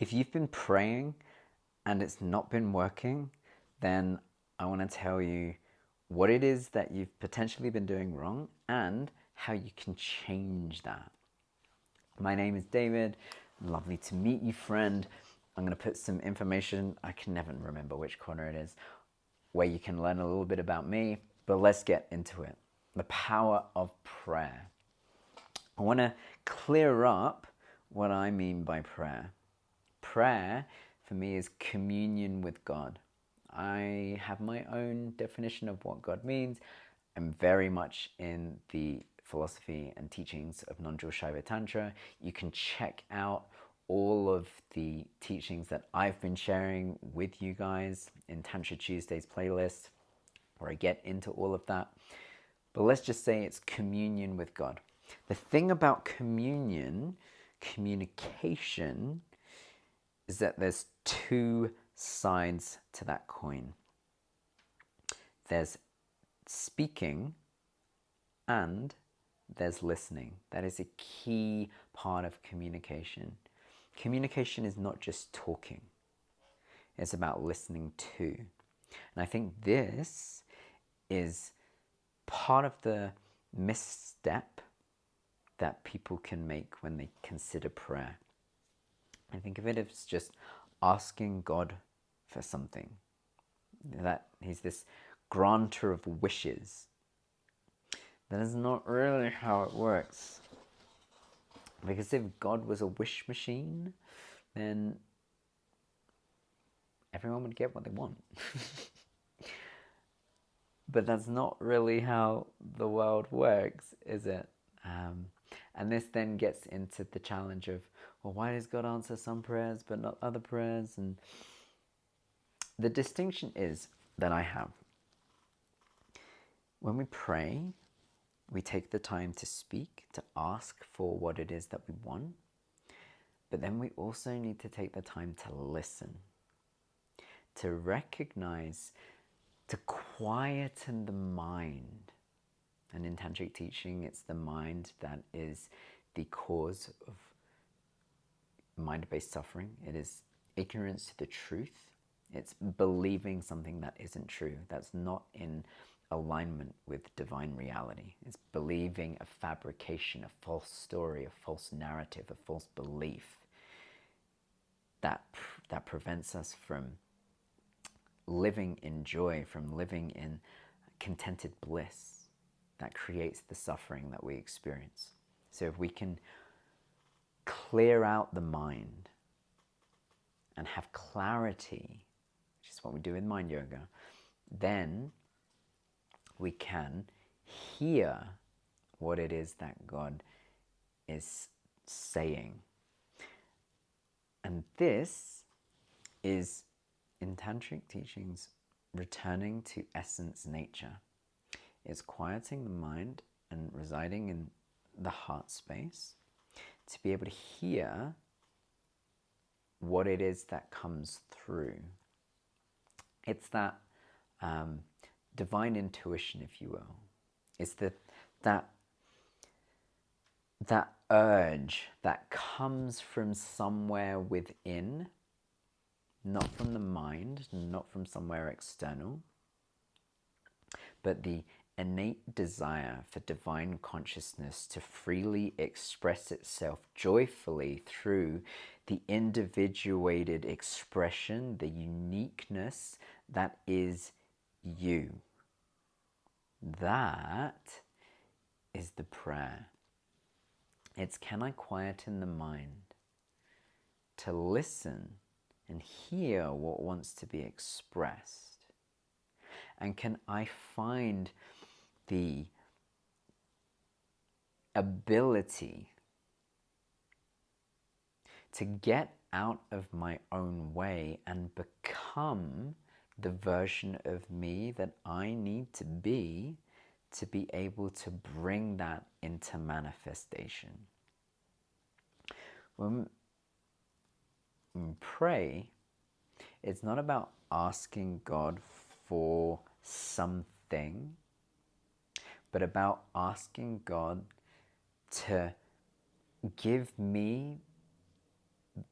If you've been praying and it's not been working, then I want to tell you what it is that you've potentially been doing wrong and how you can change that. My name is David. Lovely to meet you, friend. I'm going to put some information, I can never remember which corner it is, where you can learn a little bit about me, but let's get into it. The power of prayer. I want to clear up what I mean by prayer. Prayer, for me, is communion with God. I have my own definition of what God means. I'm very much in the philosophy and teachings of non-dual Shaiva Tantra. You can check out all of the teachings that I've been sharing with you guys in Tantra Tuesdays playlist, where I get into all of that. But let's just say it's communion with God. The thing about communication, is that there's two sides to that coin. There's speaking and there's listening. That is a key part of communication. Communication is not just talking. It's about listening too. And I think this is part of the misstep that people can make when they consider prayer. I think of it as just asking God for something. That he's this granter of wishes. That is not really how it works. Because if God was a wish machine, then everyone would get what they want. But that's not really how the world works, is it? And this then gets into the challenge of, well, why does God answer some prayers but not other prayers? And the distinction is that I have. When we pray, we take the time to speak, to ask for what it is that we want. But then we also need to take the time to listen, to recognize, to quieten the mind. And in tantric teaching, it's the mind that is the cause of mind-based suffering. It is ignorance to the truth. It's believing something that isn't true, that's not in alignment with divine reality. It's believing a fabrication, a false story, a false narrative, a false belief that prevents us from living in joy, from living in contented bliss, that creates the suffering that we experience. So if we can clear out the mind and have clarity, which is what we do in mind yoga, then we can hear what it is that God is saying. And this is, in tantric teachings, returning to essence nature. It's quieting the mind and residing in the heart space to be able to hear what it is that comes through. It's that divine intuition, if you will. It's that urge that comes from somewhere within, not from the mind, not from somewhere external, but the innate desire for divine consciousness to freely express itself joyfully through the individuated expression, the uniqueness that is you. That is the prayer. It's, can I quieten the mind to listen and hear what wants to be expressed? And can I find the ability to get out of my own way and become the version of me that I need to be able to bring that into manifestation? When we pray, it's not about asking God for something, but about asking God to give me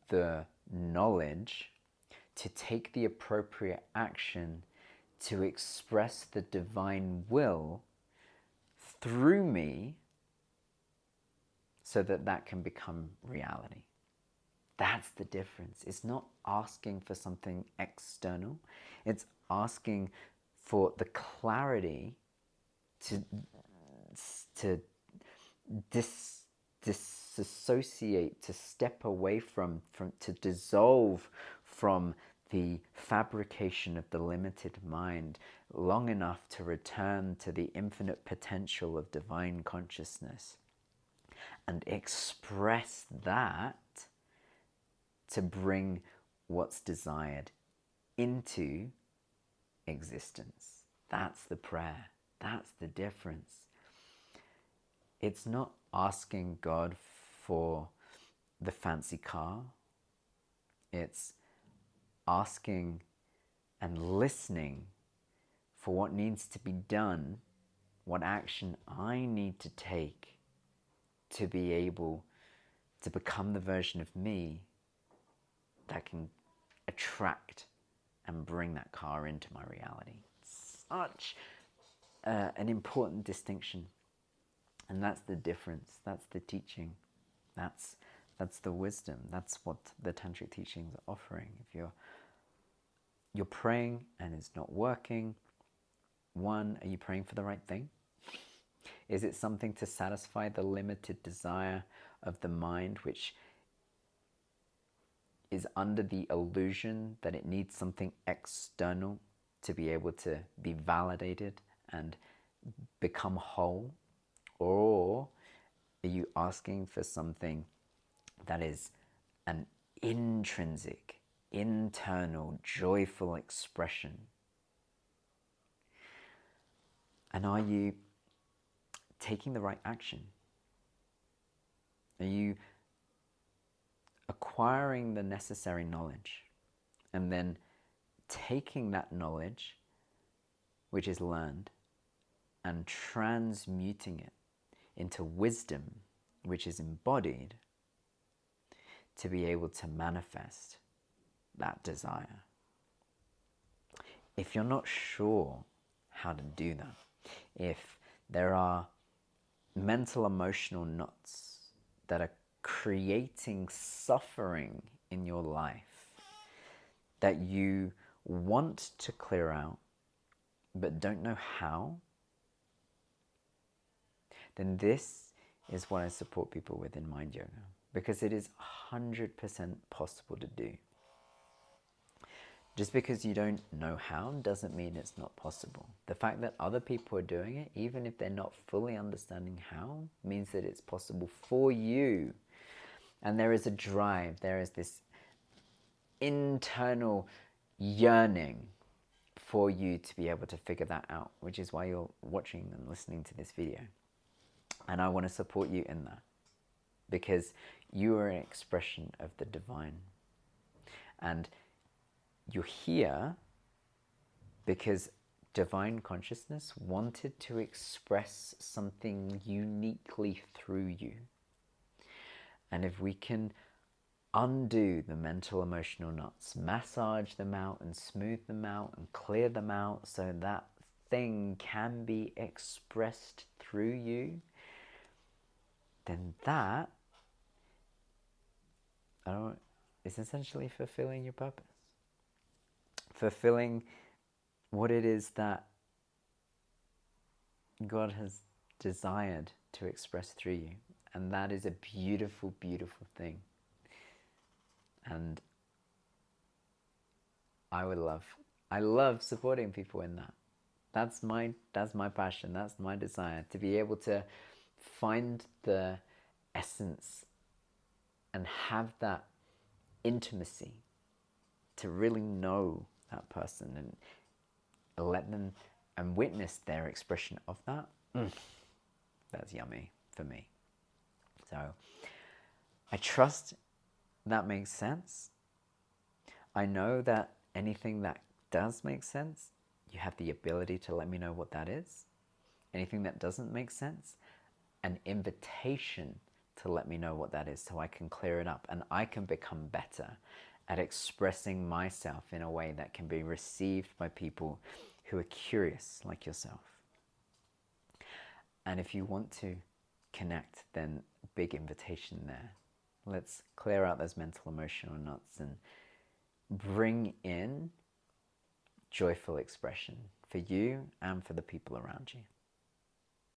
the knowledge to take the appropriate action to express the divine will through me so that that can become reality. That's the difference. It's not asking for something external. It's asking for the clarity to disassociate, to step away from, to dissolve from the fabrication of the limited mind long enough to return to the infinite potential of divine consciousness and express that to bring what's desired into existence. That's the prayer. That's the difference. It's not asking God for the fancy car. It's asking and listening for what needs to be done, what action I need to take to be able to become the version of me that can attract and bring that car into my reality. Such an important distinction. And that's the difference. That's the teaching. That's the wisdom. That's what the tantric teachings are offering. If you're praying and it's not working, one, are you praying for the right thing? Is it something to satisfy the limited desire of the mind, which is under the illusion that it needs something external to be able to be validated and become whole? Or are you asking for something that is an intrinsic, internal, joyful expression? And are you taking the right action? Are you acquiring the necessary knowledge and then taking that knowledge, which is learned, and transmuting it into wisdom, which is embodied, to be able to manifest that desire? If you're not sure how to do that, if there are mental emotional knots that are creating suffering in your life that you want to clear out but don't know how, then this is what I support people with in Mind Yoga, because it is 100% possible to do. Just because you don't know how doesn't mean it's not possible. The fact that other people are doing it, even if they're not fully understanding how, means that it's possible for you. And there is a drive, there is this internal yearning for you to be able to figure that out, which is why you're watching and listening to this video. And I want to support you in that, because you are an expression of the divine. And you're here because divine consciousness wanted to express something uniquely through you. And if we can undo the mental emotional knots, massage them out and smooth them out and clear them out so that thing can be expressed through you, then that is essentially fulfilling your purpose. Fulfilling what it is that God has desired to express through you. And that is a beautiful, beautiful thing. And I love supporting people in that. That's my passion, that's my desire, to be able to find the essence and have that intimacy, to really know that person and let them and witness their expression of that. That's yummy for me. So I trust that makes sense. I know that anything that does make sense, you have the ability to let me know what that is. Anything that doesn't make sense, an invitation to let me know what that is so I can clear it up and I can become better at expressing myself in a way that can be received by people who are curious like yourself. And if you want to connect, then big invitation there. Let's clear out those mental emotional knots and bring in joyful expression for you and for the people around you.